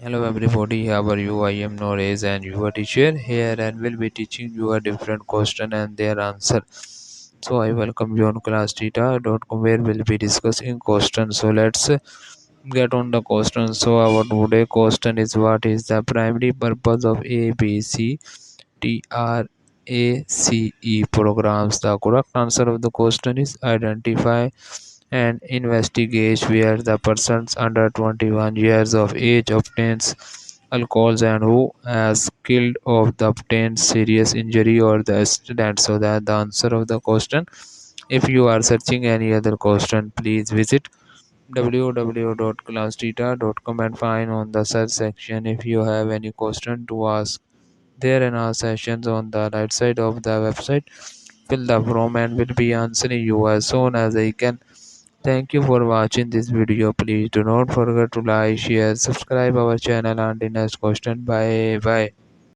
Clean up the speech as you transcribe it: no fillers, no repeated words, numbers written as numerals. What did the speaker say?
Hello everybody, how are you? I am Norez and your teacher here and will be teaching you a different question and their answer. So I welcome you on class theta.com where we'll be discussing questions. So let's get on the question. So our today question is, what is the primary purpose of ABC T.R.A.C.E programs? The correct answer of the question is identify and investigate where the persons under 21 years of age obtains alcohols and who has killed of the obtained serious injury or the accident. So that the answer of the question. If you are searching any other question, please visit www.classtheta.com and find on the search section. If you have any question to ask, there are sessions on the right side of the website. Fill the form and will be answering you as soon as I can. Thank you for watching this video. Please do not forget to like, share, subscribe our channel and the next question. Bye bye.